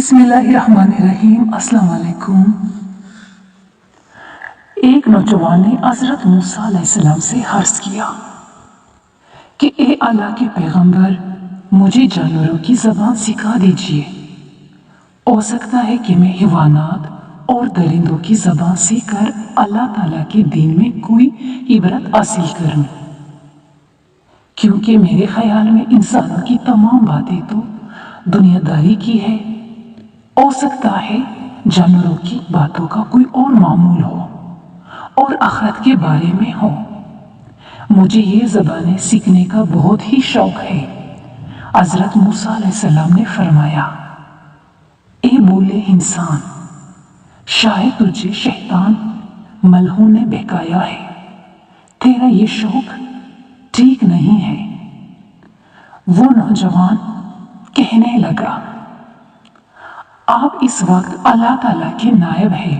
بسم اللہ الرحمن الرحیم۔ السلام علیکم۔ ایک نوجوان نے حضرت موسیٰ علیہ السلام سے عرض کیا کہ اے اللہ کے پیغمبر، مجھے جانوروں کی زبان سکھا دیجیے۔ ہو سکتا ہے کہ میں حیوانات اور درندوں کی زبان سیکھ کر اللہ تعالیٰ کے دین میں کوئی عبرت حاصل کروں، کیونکہ میرے خیال میں انسانوں کی تمام باتیں تو دنیا داری کی ہے۔ ہو سکتا ہے جانوروں کی باتوں کا کوئی اور معمول ہو اور آخرت کے بارے میں ہو۔ مجھے یہ زبانیں سیکھنے کا بہت ہی شوق ہے۔ حضرت موسیٰ علیہ السلام نے فرمایا، اے بولے انسان، شاید تجھے شیطان ملعون نے بہکایا ہے، تیرا یہ شوق ٹھیک نہیں ہے۔ وہ نوجوان کہنے لگا، آپ اس وقت اللہ تعالیٰ کے نائب ہیں۔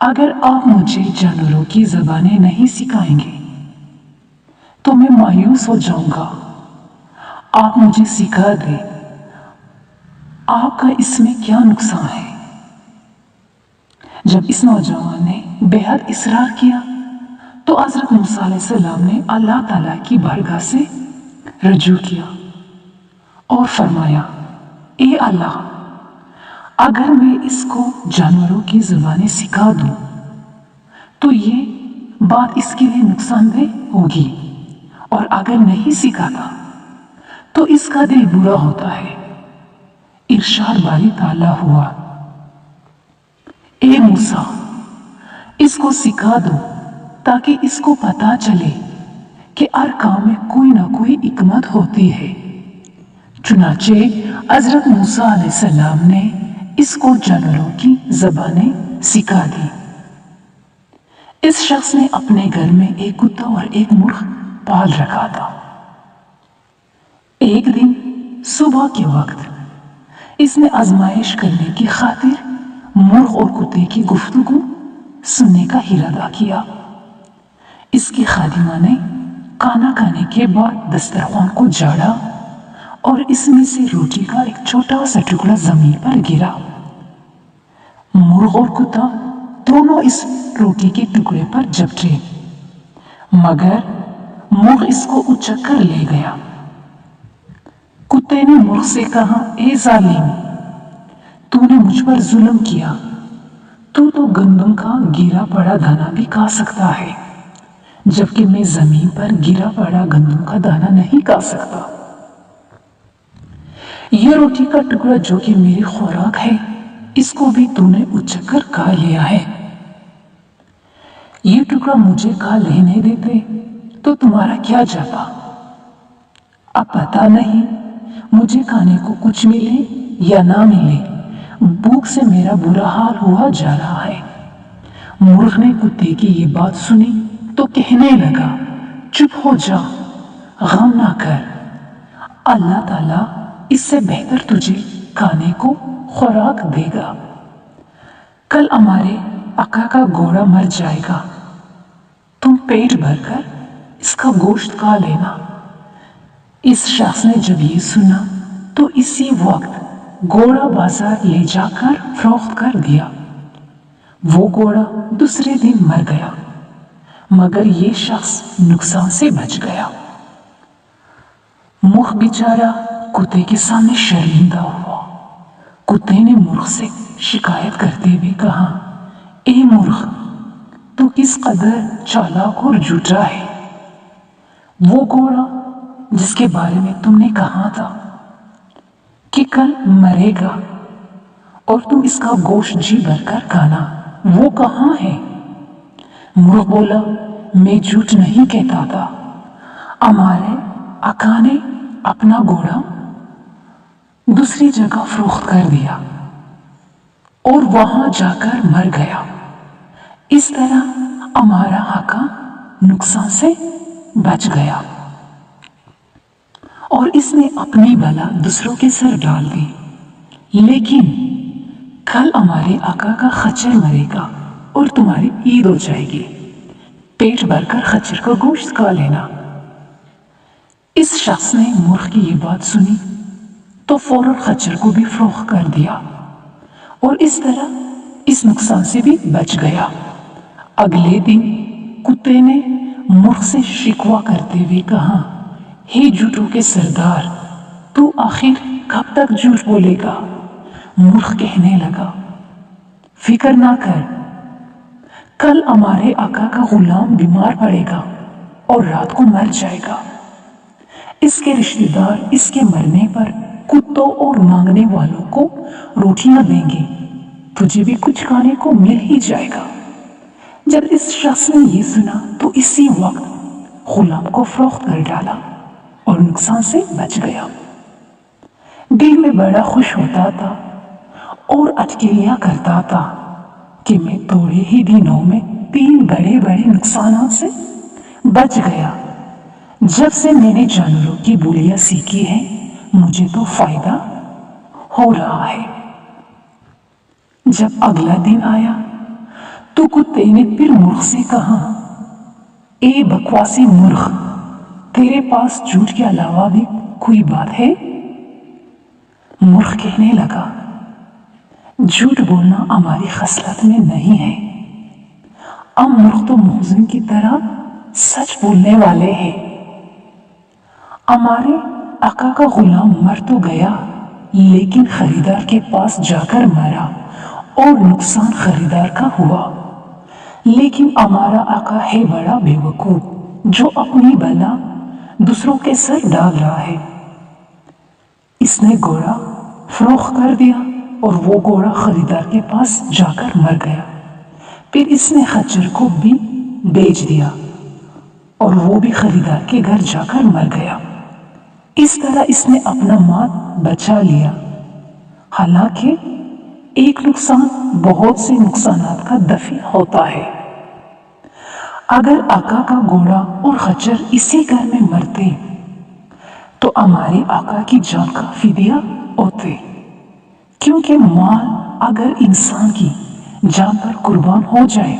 اگر آپ مجھے جانوروں کی زبانیں نہیں سکھائیں گے تو میں مایوس ہو جاؤں گا۔ آپ مجھے سکھا دیں، آپ کا اس میں کیا نقصان ہے؟ جب اس نوجوان نے بے حد اصرار کیا تو حضرت موسیٰ علیہ السلام نے اللہ تعالیٰ کی بارگاہ سے رجوع کیا اور فرمایا، اے اللہ، اگر میں اس کو جانوروں کی زبانیں سکھا دوں تو یہ بات اس کے لیے نقصان دہ ہوگی، اور اگر نہیں سکھاتا تو اس کا دل برا ہوتا ہے۔ ارشاد باری تعالیٰ ہوا، اے موسیٰ، اس کو سکھا دو تاکہ اس کو پتہ چلے کہ ہر کام میں کوئی نہ کوئی حکمت ہوتی ہے۔ چنانچہ حضرت موسیٰ علیہ السلام نے اس کو جانوروں کی زبانیں سکھا دی۔ اس شخص نے اپنے گھر میں ایک کتا اور ایک مرغ پال رکھا تھا۔ ایک دن صبح کے وقت اس نے آزمائش کرنے کی خاطر مرغ اور کتے کی گفتگو سننے کا ارادہ کیا۔ اس کی خادمہ نے کھانا کھانے کے بعد دسترخوان کو جھاڑا اور اس میں سے روٹی کا ایک چھوٹا سا ٹکڑا زمین پر گرا۔ مرغ اور کتا دونوں اس روٹی کے ٹکڑے پر جھپٹے، مگر مرغ اس کو اچک کر لے گیا۔ کتے نے مرغ سے کہا، اے ظالم، تو نے مجھ پر ظلم کیا۔ تو گندم کا گرا پڑا دانا بھی کھا سکتا ہے، جبکہ میں زمین پر گرا پڑا گندم کا دانا نہیں کھا سکتا۔ یہ روٹی کا ٹکڑا جو کہ میری خوراک ہے، اس کو بھی تو نے اچک کر کھا لیا ہے۔ یہ ٹکڑا مجھے کھا لینے دیتے تو تمہارا کیا جاتا؟ اب پتہ نہیں مجھے کھانے کو کچھ ملے یا نہ ملے، بھوک سے میرا برا حال ہوا جا رہا ہے۔ مرغ نے کتے کی یہ بات سنی تو کہنے لگا، چپ ہو جا، غم نہ کر، اللہ تعالیٰ اس سے بہتر تجھے کھانے کو خوراک دے گا۔ کل ہمارے آقا کا گھوڑا مر جائے گا، تم پیٹ بھر کر اس کا گوشت کھا لینا۔ اس شخص نے جب یہ سنا تو اسی وقت گھوڑا بازار لے جا کر فروخت کر دیا۔ وہ گھوڑا دوسرے دن مر گیا، مگر یہ شخص نقصان سے بچ گیا۔ مرغ بیچارہ کتے کے سامنے شرمندہ ہوا۔ کتے نے مرغ سے شکایت کرتے ہوئے کہا، اے مرغ، تو کس قدر چالاک اور جھوٹا ہے۔ وہ گھوڑا جس کے بارے میں تم نے کہا تھا کہ کل مرے گا اور تم اس کا گوشت جی بھر کر کھانا، وہ کہاں ہے؟ مرغ بولا، میں جھوٹ نہیں کہتا تھا، ہمارے آقا نے اپنا گھوڑا دوسری جگہ فروخت کر دیا اور وہاں جا کر مر گیا۔ اس طرح ہمارا آقا نقصان سے بچ گیا اور اس نے اپنی بلا دوسروں کے سر ڈال دی۔ لیکن کل ہمارے آقا کا خچر مرے گا اور تمہاری عید ہو جائے گی، پیٹ بھر کر خچر کا گوشت کھا لینا۔ اس شخص نے مرغ کی یہ بات سنی تو فوراً خچر کو بھی فروخت کر دیا اور اس طرح اس نقصان سے بھی بچ گیا۔ اگلے دن کتے نے مرغ سے شکوہ کرتے ہوئے کہا، ہے جھوٹوں کے سردار، تو آخر کب تک جھوٹ بولے گا؟ مرغ کہنے لگا، فکر نہ کر، کل ہمارے آقا کا غلام بیمار پڑے گا اور رات کو مر جائے گا۔ اس کے رشتہ دار اس کے مرنے پر کتوں اور مانگنے والوں کو روٹیاں دیں گے، تجھے بھی کچھ کھانے کو مل ہی جائے گا۔ جب اس شخص نے یہ سنا تو اسی وقت غلام کو فروخت کر ڈالا اور نقصان سے بچ گیا۔ دل میں بڑا خوش ہوتا تھا اور اٹکلیاں کرتا تھا کہ میں تھوڑے ہی دنوں میں 3 بڑے بڑے نقصانات سے بچ گیا۔ جب سے میں نے جانوروں کی بولیاں سیکھی ہیں مجھے تو فائدہ ہو رہا ہے۔ جب اگلا دن آیا تو کتے نے پھر مرغ سے کہا، اے بکواسی مرغ، تیرے پاس جھوٹ کے علاوہ بھی کوئی بات ہے؟ مرغ کہنے لگا، جھوٹ بولنا ہماری خصلت میں نہیں ہے، ہم مرغ تو موزن کی طرح سچ بولنے والے ہیں۔ ہمارے آقا کا غلام مر تو گیا لیکن خریدار کے پاس جا کر مرا اور نقصان خریدار کا ہوا، لیکن ہمارا آقا ہے بڑا بے وقوف جو اپنی بلا دوسروں کے سر ڈال رہا ہے۔ اس نے گھوڑا فروخت کر دیا اور وہ گھوڑا خریدار کے پاس جا کر مر گیا۔ پھر اس نے خچر کو بھی بیچ دیا اور وہ بھی خریدار کے گھر جا کر مر گیا۔ اس طرح اس نے اپنا مال بچا لیا۔ حالانکہ ایک نقصان بہت سے نقصانات کا دفع ہوتا ہے۔ اگر آقا کا گھوڑا اور خچر اسی گھر میں مرتے تو ہمارے آقا کی جان کا فدیہ ہوتے، کیونکہ مال اگر انسان کی جان پر قربان ہو جائے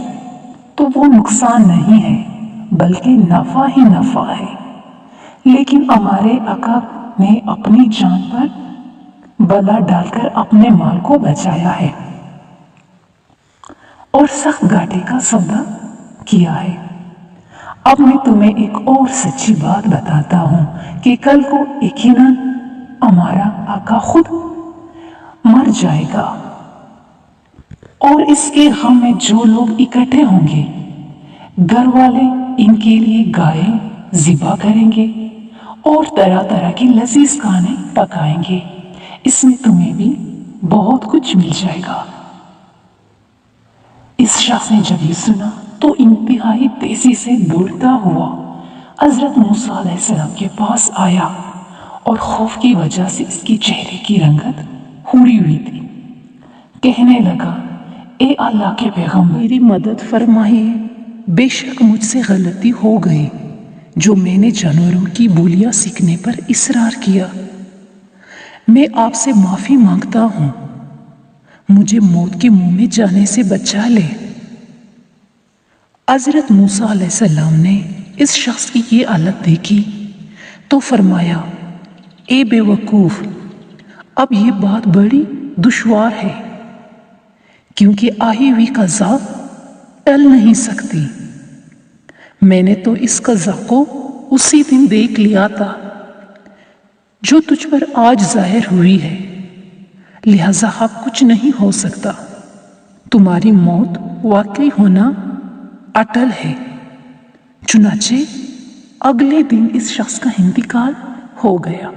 تو وہ نقصان نہیں ہے بلکہ نفع ہی نفع ہے، لیکن ہمارے آقا نے اپنی جان پر بلا ڈال کر اپنے مال کو بچایا ہے اور سخت گھاٹے کا سودا کیا ہے۔ اب میں تمہیں ایک اور سچی بات بتاتا ہوں کہ کل کو یقیناً ہمارا آقا خود مر جائے گا اور اس کے غم میں جو لوگ اکٹھے ہوں گے گھر والے ان کے لیے گائے ذبح کریں گے اور طرح طرح کی لذیذ کھانے پکائیں گے، اس میں تمہیں بھی بہت کچھ مل جائے گا۔ اس شخص نے جب یہ سنا تو انتہائی تیزی سے دوڑتا ہوا حضرت موسیٰ علیہ السلام کے پاس آیا اور خوف کی وجہ سے اس کی چہرے کی رنگت اڑی ہوئی تھی۔ کہنے لگا، اے اللہ کے پیغمبر، میری مدد فرمائیے، بے شک مجھ سے غلطی ہو گئی جو میں نے جانوروں کی بولیاں سیکھنے پر اصرار کیا۔ میں آپ سے معافی مانگتا ہوں، مجھے موت کے منہ میں جانے سے بچا لے۔ حضرت موسیٰ علیہ السلام نے اس شخص کی یہ حالت دیکھی تو فرمایا، اے بے وقوف، اب یہ بات بڑی دشوار ہے کیونکہ آئی ہوئی قضا ٹل نہیں سکتی۔ میں نے تو اس قضا کو اسی دن دیکھ لیا تھا جو تجھ پر آج ظاہر ہوئی ہے، لہذا اب کچھ نہیں ہو سکتا۔ تمہاری موت واقعی ہونا اٹل ہے۔ چنانچہ اگلے دن اس شخص کا انتقال ہو گیا۔